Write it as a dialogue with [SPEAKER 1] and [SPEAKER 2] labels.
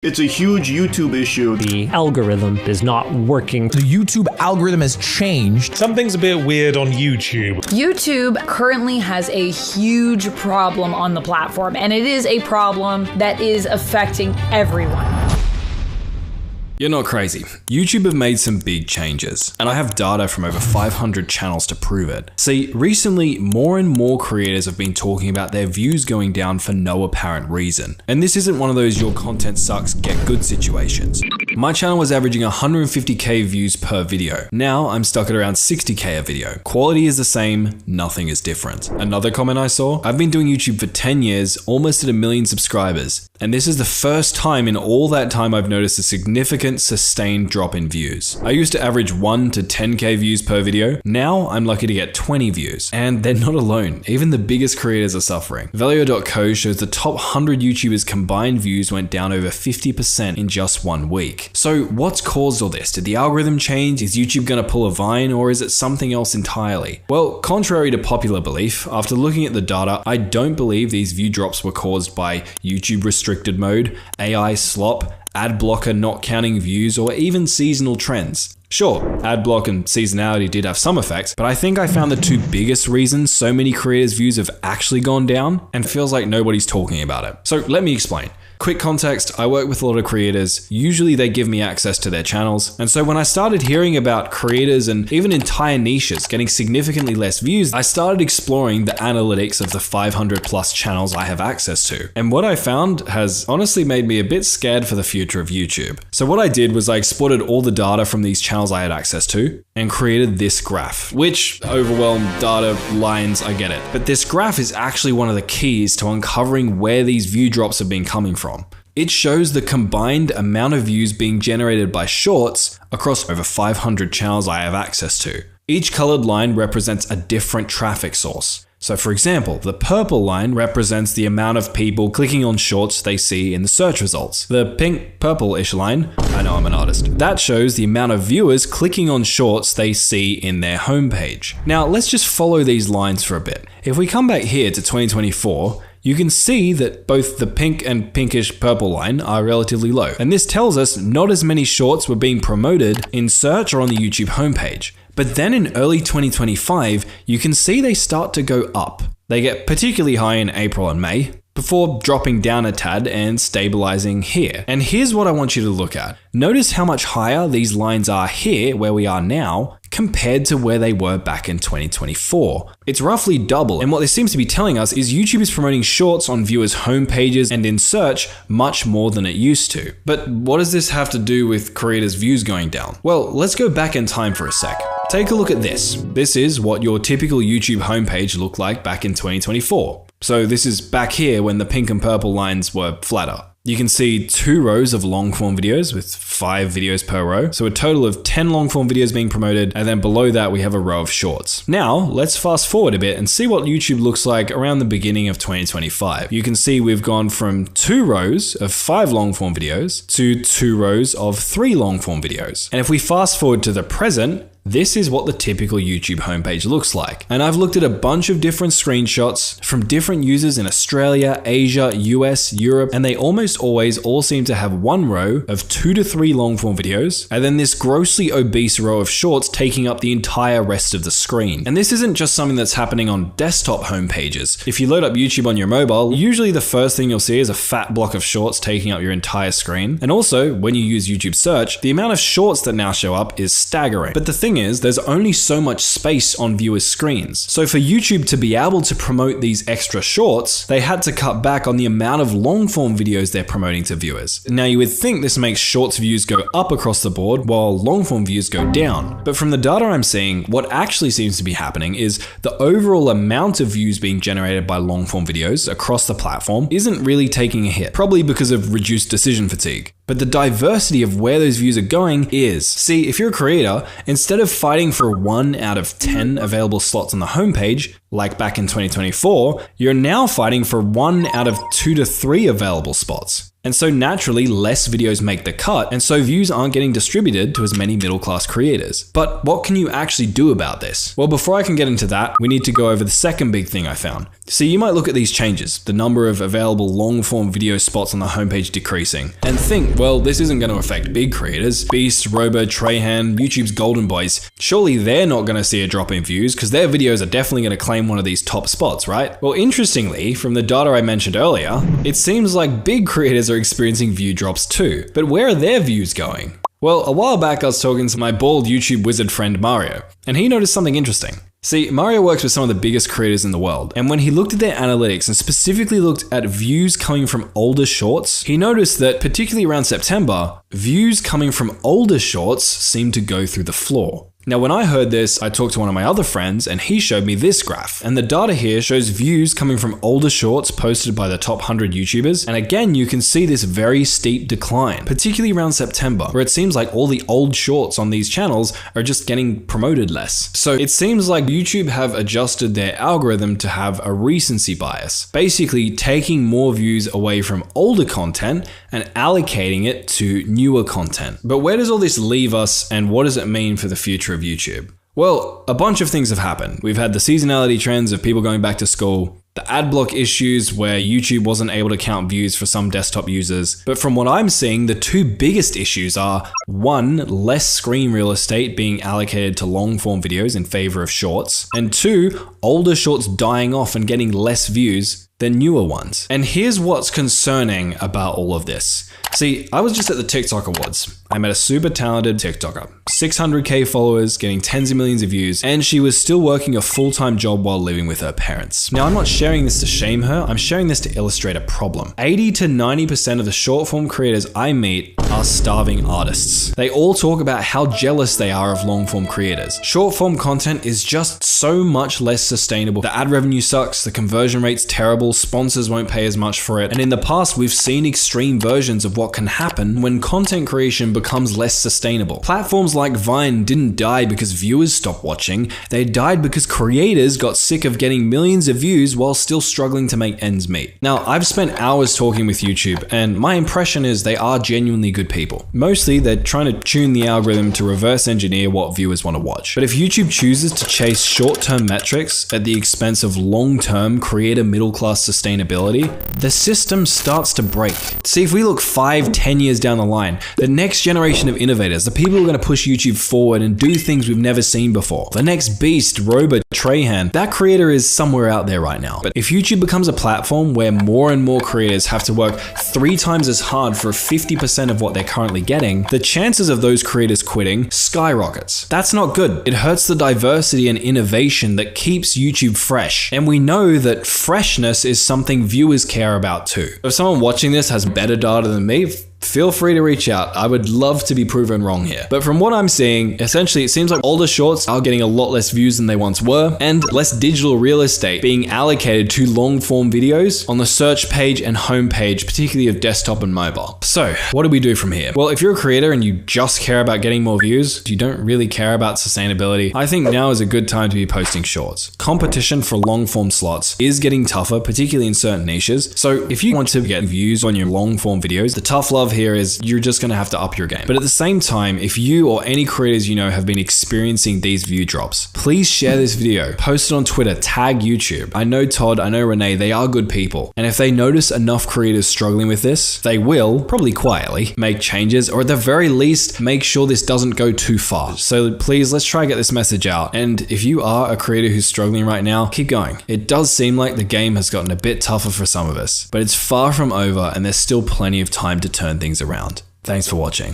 [SPEAKER 1] It's a huge YouTube issue.
[SPEAKER 2] The algorithm is not working.
[SPEAKER 3] The YouTube algorithm has changed.
[SPEAKER 4] Something's a bit weird on YouTube.
[SPEAKER 5] YouTube currently has a huge problem on the platform, and it is a problem that is affecting everyone.
[SPEAKER 6] You're not crazy. YouTube have made some big changes, and I have data from over 500 channels to prove it. See, recently, more and more creators have been talking about their views going down for no apparent reason. And this isn't one of those your content sucks, get good situations. My channel was averaging 150k views per video. Now I'm stuck at around 60k a video. Quality is the same, nothing is different. Another comment I saw, I've been doing YouTube for 10 years, almost at 1 million subscribers. And this is the first time in all that time I've noticed a significant sustained drop in views. I used to average 1 to 10k views per video. Now I'm lucky to get 20 views. And they're not alone. Even the biggest creators are suffering. Valio.co shows the top 100 YouTubers combined views went down over 50% in just 1 week. So what's caused all this? Did the algorithm change? Is YouTube gonna pull a Vine, or is it something else entirely? Well, contrary to popular belief, after looking at the data, I don't believe these view drops were caused by YouTube restricted mode, AI slop, ad blocker not counting views, or even seasonal trends. Sure, ad block and seasonality did have some effects, but I think I found the two biggest reasons so many creators' views have actually gone down, and feels like nobody's talking about it. So let me explain. Quick context, I work with a lot of creators. Usually they give me access to their channels. And so when I started hearing about creators and even entire niches getting significantly less views, I started exploring the analytics of the 500 plus channels I have access to. And what I found has honestly made me a bit scared for the future of YouTube. So what I did was I exported all the data from these channels I had access to and created this graph, which overwhelmed data lines, I get it. But this graph is actually one of the keys to uncovering where these view drops have been coming from. It shows the combined amount of views being generated by shorts across over 500 channels I have access to. Each colored line represents a different traffic source. So for example, the purple line represents the amount of people clicking on shorts they see in the search results. The pink purple-ish line, I know I'm an artist, that shows the amount of viewers clicking on shorts they see in their homepage. Now let's just follow these lines for a bit. If we come back here to 2024, you can see that both the pink and pinkish purple line are relatively low. And this tells us not as many shorts were being promoted in search or on the YouTube homepage. But then in early 2025, you can see they start to go up. They get particularly high in April and May, before dropping down a tad and stabilizing here. And here's what I want you to look at. Notice how much higher these lines are here, where we are now, compared to where they were back in 2024. It's roughly double, and what this seems to be telling us is YouTube is promoting shorts on viewers' homepages and in search much more than it used to. But what does this have to do with creators' views going down? Well, let's go back in time for a sec. Take a look at this. This is what your typical YouTube homepage looked like back in 2024. So this is back here when the pink and purple lines were flatter. You can see 2 rows of long form videos with 5 videos per row. So a total of 10 long form videos being promoted. And then below that, we have a row of shorts. Now let's fast forward a bit and see what YouTube looks like around the beginning of 2025. You can see we've gone from 2 rows of 5 long form videos to 2 rows of 3 long form videos. And if we fast forward to the present, this is what the typical YouTube homepage looks like. And I've looked at a bunch of different screenshots from different users in Australia, Asia, US, Europe, and they almost always all seem to have 1 row of 2 to 3 long form videos, and then this grossly obese row of shorts taking up the entire rest of the screen. And this isn't just something that's happening on desktop homepages. If you load up YouTube on your mobile, usually the first thing you'll see is a fat block of shorts taking up your entire screen. And also, when you use YouTube search, the amount of shorts that now show up is staggering. But the thing is, there's only so much space on viewers' screens. So for YouTube to be able to promote these extra shorts, they had to cut back on the amount of long form videos they're promoting to viewers. Now you would think this makes shorts views go up across the board while long form views go down. But from the data I'm seeing, what actually seems to be happening is the overall amount of views being generated by long form videos across the platform isn't really taking a hit, probably because of reduced decision fatigue. But the diversity of where those views are going is. See, if you're a creator, instead of fighting for 1 out of 10 available slots on the homepage, like back in 2024, you're now fighting for 1 out of 2 to 3 available spots. And so naturally, less videos make the cut, and so views aren't getting distributed to as many middle-class creators. But what can you actually do about this? Well, before I can get into that, we need to go over the second big thing I found. See, you might look at these changes, the number of available long-form video spots on the homepage decreasing, and think, well, this isn't going to affect big creators. Beast, Robo, Trahan, YouTube's golden boys. Surely they're not going to see a drop in views because their videos are definitely going to claim one of these top spots, right? Well, interestingly, from the data I mentioned earlier, it seems like big creators are experiencing view drops too. But where are their views going? Well, a while back I was talking to my bald YouTube wizard friend Mario, and he noticed something interesting. See, Mario works with some of the biggest creators in the world, and when he looked at their analytics and specifically looked at views coming from older shorts, he noticed that particularly around September, views coming from older shorts seemed to go through the floor. Now, when I heard this, I talked to one of my other friends and he showed me this graph. And the data here shows views coming from older shorts posted by the top 100 YouTubers. And again, you can see this very steep decline, particularly around September, where it seems like all the old shorts on these channels are just getting promoted less. So it seems like YouTube have adjusted their algorithm to have a recency bias, basically taking more views away from older content and allocating it to newer content. But where does all this leave us and what does it mean for the future of YouTube? Well, a bunch of things have happened. We've had the seasonality trends of people going back to school, the ad block issues where YouTube wasn't able to count views for some desktop users. But from what I'm seeing, the two biggest issues are, one, less screen real estate being allocated to long form videos in favor of shorts, and two, older shorts dying off and getting less views than newer ones. And here's what's concerning about all of this. See, I was just at the TikTok Awards. I met a super talented TikToker, 600k followers, getting tens of millions of views, and she was still working a full-time job while living with her parents. Now, I'm not sharing this to shame her, I'm sharing this to illustrate a problem. 80 to 90% of the short-form creators I meet are starving artists. They all talk about how jealous they are of long-form creators. Short-form content is just so much less sustainable. The ad revenue sucks, the conversion rate's terrible, sponsors won't pay as much for it, and in the past, we've seen extreme versions of what can happen when content creation becomes less sustainable. Platforms like Vine didn't die because viewers stopped watching, they died because creators got sick of getting millions of views while still struggling to make ends meet. Now, I've spent hours talking with YouTube, and my impression is they are genuinely good people. Mostly, they're trying to tune the algorithm to reverse engineer what viewers want to watch. But if YouTube chooses to chase short-term metrics at the expense of long-term creator middle-class sustainability, the system starts to break. See, if we look 5-10 years down the line, the next generation of innovators, the people who are going to push YouTube forward and do things we've never seen before, the next Beast, Robo, Trahan, that creator is somewhere out there right now. But if YouTube becomes a platform where more and more creators have to work 3 times as hard for 50% of what they're currently getting, the chances of those creators quitting skyrockets. That's not good. It hurts the diversity and innovation that keeps YouTube fresh. And we know that freshness is something viewers care about too. If someone watching this has better data than me, feel free to reach out. I would love to be proven wrong here. But from what I'm seeing, essentially it seems like older shorts are getting a lot less views than they once were, and less digital real estate being allocated to long form videos on the search page and homepage, particularly of desktop and mobile. So what do we do from here? Well, if you're a creator and you just care about getting more views, you don't really care about sustainability, I think now is a good time to be posting shorts. Competition for long form slots is getting tougher, particularly in certain niches. So if you want to get views on your long form videos, the tough love here is you're just going to have to up your game. But at the same time, if you or any creators you know have been experiencing these view drops, please share this video, post it on Twitter, tag YouTube. I know Todd, I know Renee, they are good people. And if they notice enough creators struggling with this, they will, probably quietly, make changes, or at the very least, make sure this doesn't go too far. So please, let's try to get this message out. And if you are a creator who's struggling right now, keep going. It does seem like the game has gotten a bit tougher for some of us, but it's far from over and there's still plenty of time to turn things around. Thanks for watching.